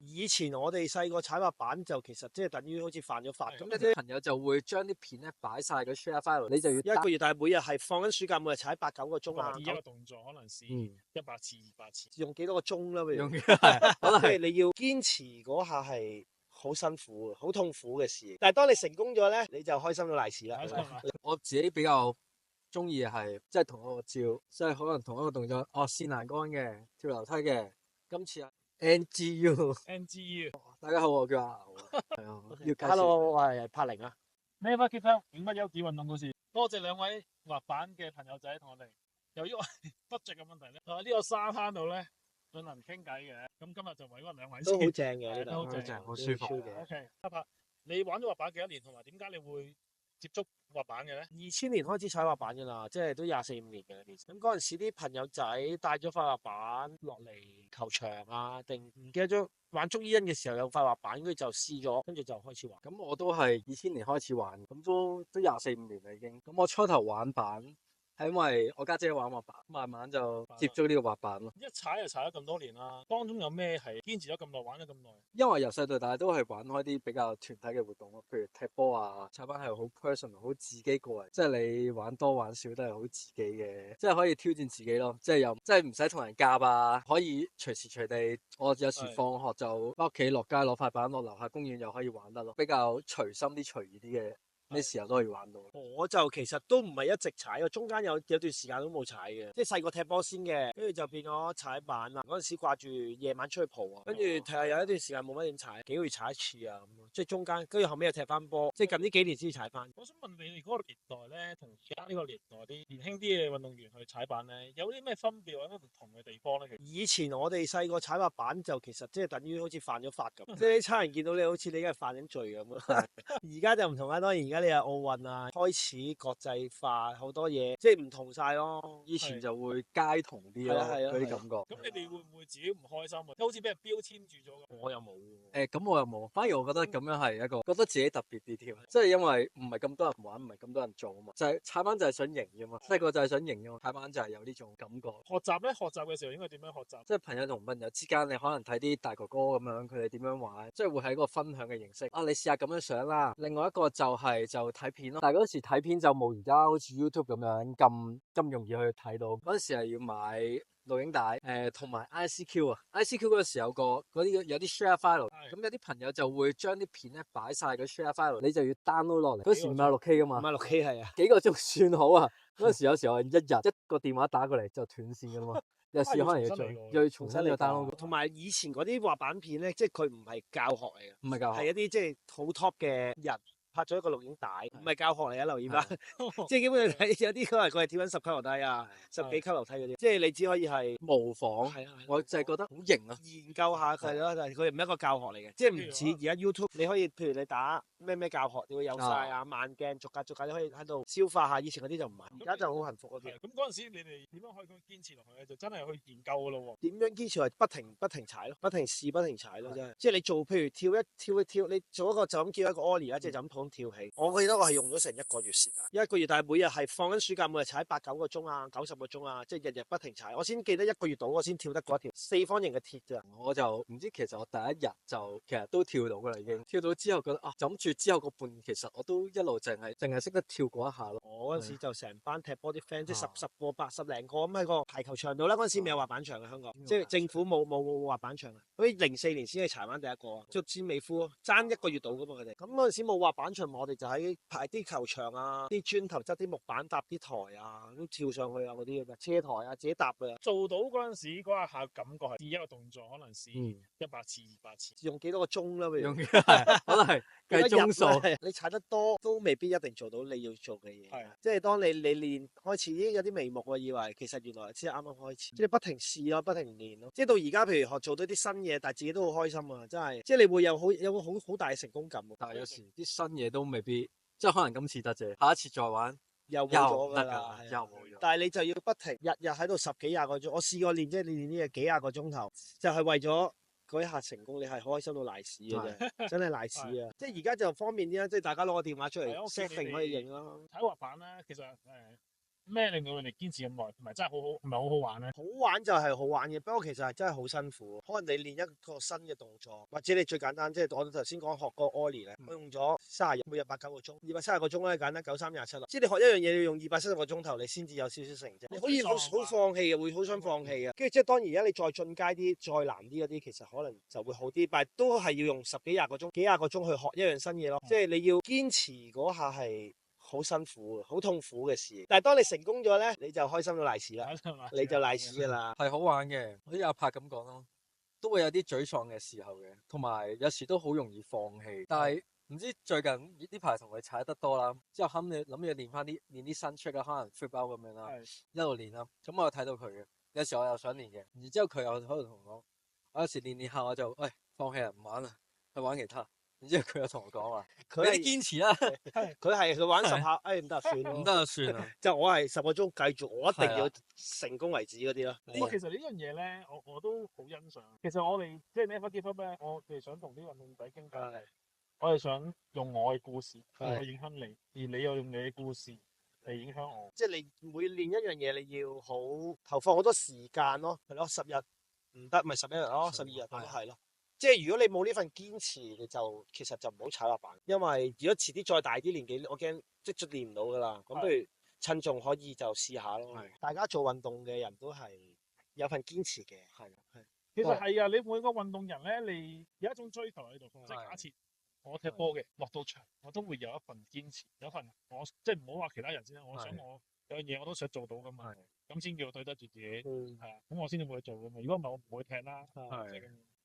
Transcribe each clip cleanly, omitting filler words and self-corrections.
以前我哋細個踩滑板就其實即係等於好似犯咗法咁，咁啲朋友就會將啲片咧擺晒個 share file，你就要一個月，但係每日係放緊暑假，每日踩8-9個鐘啊。一個動作可能試100次、200次，用幾多個鐘啦？譬如用係，即係你要堅持嗰下係好辛苦、好痛苦嘅事。但係當你成功咗咧，你就開心到賴屎啦。我自己比較中意係即係同一個招，即係可能同一個動作，舷欄杆嘅、跳樓梯嘅。今次啊 NGU，大家好，我叫阿牛，係啊，要介紹。Hello，我係柏寧啊。Never give up，永不休止運動故事。多謝兩位滑板嘅朋友仔同我哋。由於我budget嘅問題咧，呢個沙灘度咧進行傾偈嘅。咁今日就為嗰兩位都好正嘅呢度，都好正，好舒服嘅。OK，阿柏，你玩咗滑板幾多年，同埋點解你會接觸滑板嘅咧？2000年開始踩滑板噶啦，即係都24-25年嘅。咁嗰陣時啲朋友仔帶咗塊滑板落嚟球場啊，定唔記得咗玩捉伊人嘅時候有塊滑板，跟住就試咗，跟住就開始玩。咁我都係2000年開始玩，咁都24-25年啦已經。咁我初頭玩板係因為我家姐玩滑板，慢慢就接觸呢個滑板咯。一踩就踩咗咁多年啦，當中有咩係堅持咗咁耐，玩咗咁耐？因為由細到大都係玩開啲比較團體嘅活動咯，譬如踢波啊，踩板係好 personal，好自己個人，即係你玩多玩少都係好自己嘅，即係可以挑戰自己咯，即係又即係唔使同人夾啊，可以隨時隨地。我有時放學就翻屋企落街攞塊板落樓下公園又可以玩得咯，比較隨心啲、隨意啲嘅。咩時候都可以玩到。我就其實都唔係一直踩，我中間有段時間都冇踩嘅，即係細個踢波先嘅，跟住就變咗踩板啦。嗰陣時掛住夜晚出去蒲啊，跟住睇有一段時間冇乜點踩，幾個月踩一次啊咁，即係中間跟住後尾又踢翻波，即係近呢幾年先踩翻。我想問你哋嗰個年代咧，同而家呢個年代啲年輕啲嘅運動員去踩板咧，有啲咩分別或者唔同嘅地方咧？其實以前我哋細個踩滑板就其實即係等於好似犯咗法咁，即係啲差人見到你好似你而家係犯緊罪咁。而家就唔同啦，當然而家你係奧運啊，開始國際化好多嘢，即係唔同晒咯。以前就會街童啲咯，嗰啲感覺。咁你哋會唔會自己唔開心啊？好似俾人標籤住咗咁。我又冇。咁我又冇，反而我覺得咁樣係一個覺得自己特別啲添，即係因為唔係咁多人玩，唔係咁多人做啊嘛，就係踩板就係想贏啫嘛，細個就係想贏啫嘛，踩板就係有呢種感覺。學習咧，學習嘅時候應該點樣學習？即係朋友同朋友之間，你可能睇啲大哥哥咁樣，佢哋點樣玩，即係會喺一個分享嘅形式。你試下咁樣上啦。另外一個就睇片咯，但係嗰時睇片就冇而家好似 YouTube 咁樣咁容易去睇到。嗰時係要買錄影帶，同埋 ICQ 啊，ICQ 嗰時有啲 share file，咁有啲朋友就會將啲片咧擺晒個 share file，你就要 download 落嚟。嗰時56K 噶嘛56K係啊，幾個鐘算好啊。嗰時有時候一日一個電話打過嚟就斷線噶啦嘛，有時可能要重新嚟 download。同埋以前嗰啲滑板片咧，即係佢唔係教學嚟嘅，唔係教學，係一啲即係好 top 嘅人拍咗一個錄影帶，唔係教學嚟啊！留意翻，即係基本上睇有啲可能佢係跳緊10級樓梯啊，10幾級樓梯嗰啲，即係你只可以係模仿。我就係覺得好型啊！研究下佢咯，但係佢唔係一個教學嚟嘅，即係唔似而家 YouTube，你可以譬如你打咩教學，你會有晒啊慢鏡，逐格你可以喺度消化下。以前嗰啲就唔係，而家就好幸福嗰啲。咁嗰陣時你哋點樣可以堅持落去咧？就真係去研究噶咯喎。點樣堅持係不停踩咯，不停試不停踩咯，真係。即係你做譬如跳一跳，你做一個就咁叫一個 ollie 啦，即係就咁普通跳起。我記得我係用咗成1個月時間，1個月，但係每日係放緊暑假，每日踩8-9個鐘啊，90個鐘啊，即係日日不停踩。我先記得1個月到，我先跳得嗰條4方形嘅鐵咋。我就唔知，其實我第一日就其實都跳到噶啦，已經跳到之後覺得就諗住之後個半年，其實我都一路淨係識得跳嗰一下咯。我嗰陣時就成班踢波啲 friend，即係十個80零個咁喺個排球場度啦。嗰陣時未有滑板場嘅香港，即係政府冇滑板場啊。好似04年先係柴灣第一個啊，即係尖美孚爭1個月到噶嘛佢哋。咁嗰陣時冇滑板場，我哋就喺排啲球場啊，啲磚頭側啲木板搭啲台啊，都跳上去啊嗰啲嘅車台啊，自己搭嘅。做到嗰陣時嗰一下感覺係試一個動作，可能試100次、200次，用幾多個鐘啦？用可能係計鐘數。你踩得多都未必一定做到你要做嘅嘢。即係當你練開始已經有啲眉目啊，以為其實原來先係啱啱開始。即係不停試咯，不停練咯。即係到而家，譬如學做到啲新嘢，但係自己都好開心啊！真係，即係你會有個好大嘅成功感。但係有時啲新嘢都未必，即係可能今次得啫，下一次再玩又冇咗㗎啦，又冇咗。但係你就要不停日日喺度10幾20個鐘。我試過練，即係練啲嘢幾廿個鐘頭，就係為咗嗰一下成功。你係開心到賴屎嘅啫，真係賴屎啊！即係而家就方便啲啦，即係大家攞個電話出嚟 setting 可以影咯。踩滑板咧，其實咩令到你哋堅持咁耐，同埋真係好好，唔係好好玩咧？好玩就係好玩嘅，不過其實係真係好辛苦。可能你練一個新嘅動作，或者你最簡單，即係我頭先講學個 Ollie 咧，我用咗30日，每日8、9個鐘，230個鐘咧，簡單93、27啦。即係你學一樣嘢，你要用270個鐘頭，你先至有少少成績。你可以好放棄嘅，會好想放棄嘅。跟住即係當然而家你再進階啲、再難啲嗰啲，其實可能就會好啲，但係都係要用10幾廿個鐘、幾廿個鐘去學一樣新嘢咯。即係你要堅持嗰下係好辛苦、好痛苦嘅事。但係當你成功咗咧，你就開心到賴屎啦，你就賴屎㗎啦。係好玩嘅，好似阿柏咁講咯，都會有啲沮喪嘅時候嘅，同埋有時都好容易放棄。但係唔知最近呢排同佢踩得多啦，之後諗住練啲新 trick 啊，可能 flip out 咁樣啦，一路練啦。咁我有睇到佢嘅，有時我又想練嘅，然之後佢又喺度同我講，我有時練下我就放棄啦，唔玩啦，去玩其他。然之後佢又同我講話，佢係堅持啦，佢玩10下，唔得算咯，唔得就算啦。就我係10個鐘繼續，我一定要成功為止嗰啲咯。咁其實呢樣嘢咧，我都好欣賞。其實我哋即係 Never Give Up咧，我哋想同啲運動仔傾偈，我哋想用我嘅故事去影響你，而你又用你嘅故事嚟影響我。即係你每練一樣嘢，你要好投放好多時間咯，係咯，10日唔得，咪11日咯，12日咁係咯。即係如果你冇呢份堅持，你就其實就唔好踩滑板，因為如果遲啲再大啲年紀，我驚即係練唔到噶啦。咁不如趁仲可以就試下咯。大家做運動嘅人都係有份堅持嘅。係。其實係啊，你每個運動人咧，你有一種追求喺度。即係假設我踢波嘅，落到場我都會有一份堅持，有一份我即係唔好話其他人先啦。我想我有樣嘢我都想做到噶嘛，咁先叫對得住自己。係啊，咁我先至會去做噶嘛。如果唔係我唔會踢啦。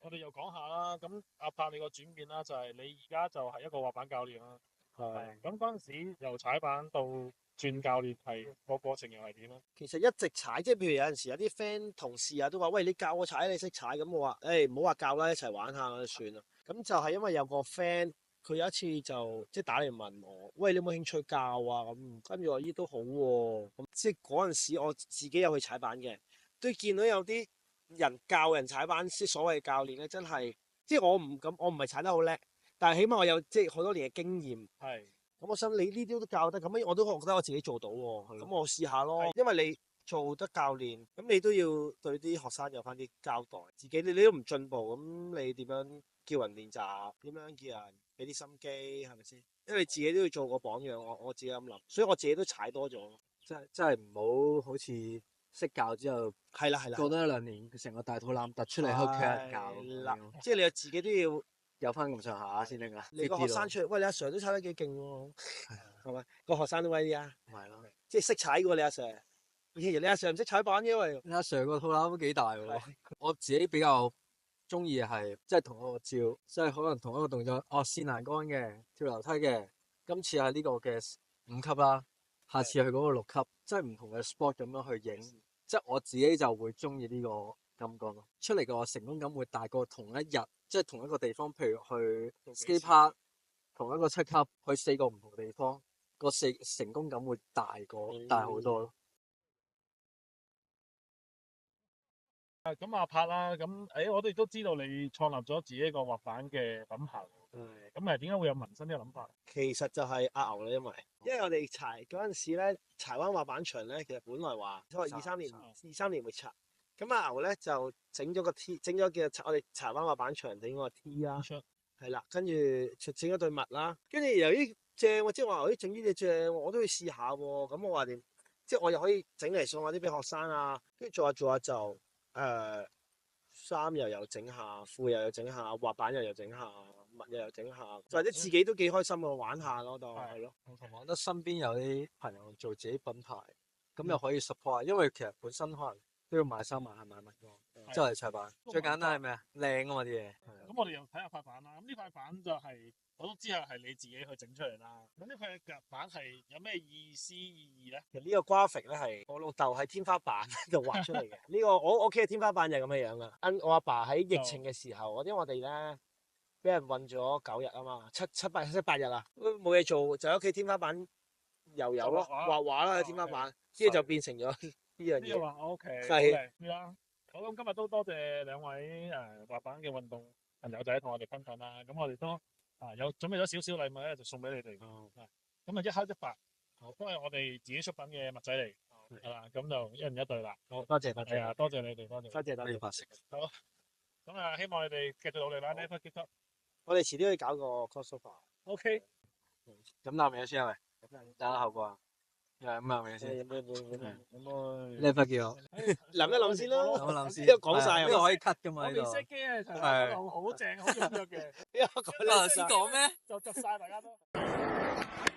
我哋又講下啦，咁阿柏你個轉變啦，就係你而家就係一個滑板教練啦。咁嗰陣時由踩板到轉教練係個過程又係點咧？其實一直踩，即係譬如有陣時有啲 friend 同事啊都話：喂，你教我踩，你識踩。咁我話：唔好話教啦，一齊玩下就算啦。咁就係因為有個 friend，佢有一次就即係打嚟問我：喂，你有冇興趣教啊？咁跟住我咦都好喎。咁即係嗰陣時我自己有去踩板嘅，都見到有啲人教人踩板，即係所謂嘅教練咧，真係即係我唔係踩得好叻，但係起碼我有即係好多年嘅經驗。咁我想你呢啲都教得，咁我都覺得我自己做到喎。咁我試下咯，因為你做得教練，咁你都要對啲學生有翻啲交代。自己你都唔進步，咁你點樣叫人練習？點樣叫人俾啲心機？係咪先？因為你自己都要做個榜樣。我自己咁諗，所以我自己都踩多咗。真係唔好好似識教之後，係啦，過多1-2年，佢成個大肚腩突出嚟，喺屋企人教。即係你自己都要有翻咁上下先得噶。你個學生出嚟，喂，你阿 Sir 都踩得幾勁喎，係咪？個學生都威啲啊。係咯，即係識踩過你阿 Sir。以前你阿 Sir 唔識踩板嘅喎。你阿 Sir 個肚腩都幾大喎。我自己比較中意係即係同一個招，即係可能同一個動作，舢欄杆嘅，跳樓梯嘅。今次係呢個嘅5級啦，下次去嗰個6級，即係唔同嘅 sport 咁樣去影。即係我自己就會中意呢個感覺咯，出嚟個成功感會大過同一日，即係同一個地方，譬如去 skate park，同一個7級去4個唔同地方，個成功感會大好多咯。咁阿柏啦，咁我哋都知道你創立咗自己一個滑板嘅品牌。咁點解會有紋身呢個諗法？其實就係阿牛啦，因為我哋柴嗰陣時咧，柴灣滑板場咧，其實本來話23年會拆。咁阿牛咧就整咗個 T， 整咗我哋柴灣滑板場整個 T 啦，係啦，跟住整咗對襪啦，跟住由於正喎，即係話整呢隻正，我都要試下喎。咁我話點？即係我又可以整嚟送下啲俾學生啊，跟住做下就衫又有整下，褲又有整下，滑板又有整下，襪又有整下，或者自己都幾開心喎，玩下咯，都係咯。同埋我覺得身邊有啲朋友做自己品牌，咁又可以 support，因為其實本身可能都要買衫買襪㗎，即係踩板。最簡單係咩啊？靚啊嘛啲嘢。咁我哋又睇下塊板啦。咁呢塊板就係我都知係你自己去整出嚟啦。咁呢塊夾板係有咩意義咧？其實呢個 graphic 咧係我老豆喺天花板度畫出嚟嘅。呢個我屋企嘅天花板就係咁嘅樣噶。我阿爸喺疫情嘅時候，因為我哋咧俾人韞咗9日啊嘛，七八日啊，冇嘢做就喺屋企天花板油咯，畫畫啦喺天花板，跟住就變成咗呢樣嘢。OK，係啦。好，咁今日都多謝兩位滑板嘅運動朋友仔同我哋分享啦。咁我哋都有準備咗少少禮物咧，就送俾你哋。咁一黑一白，都係我哋自己出品嘅襪仔嚟。係啦，咁就一人一隊啦。好，多謝多係啊，謝，多謝你哋，多謝。多謝多謝。拍攝。好，咁啊，希望你哋繼續努力啦，Never give up。我哋遲啲可以搞個 crossover。 OK。飲啖嘢先係咪？等下後果啊。飲啖嘢先。有冇呢忽叫我諗一諗先咯，諗一諗先。呢個講晒呢個可以 cut 噶嘛？我面呢度。色機啊，係好正，好踴躍嘅。呢個講講咩？就窒晒大家都。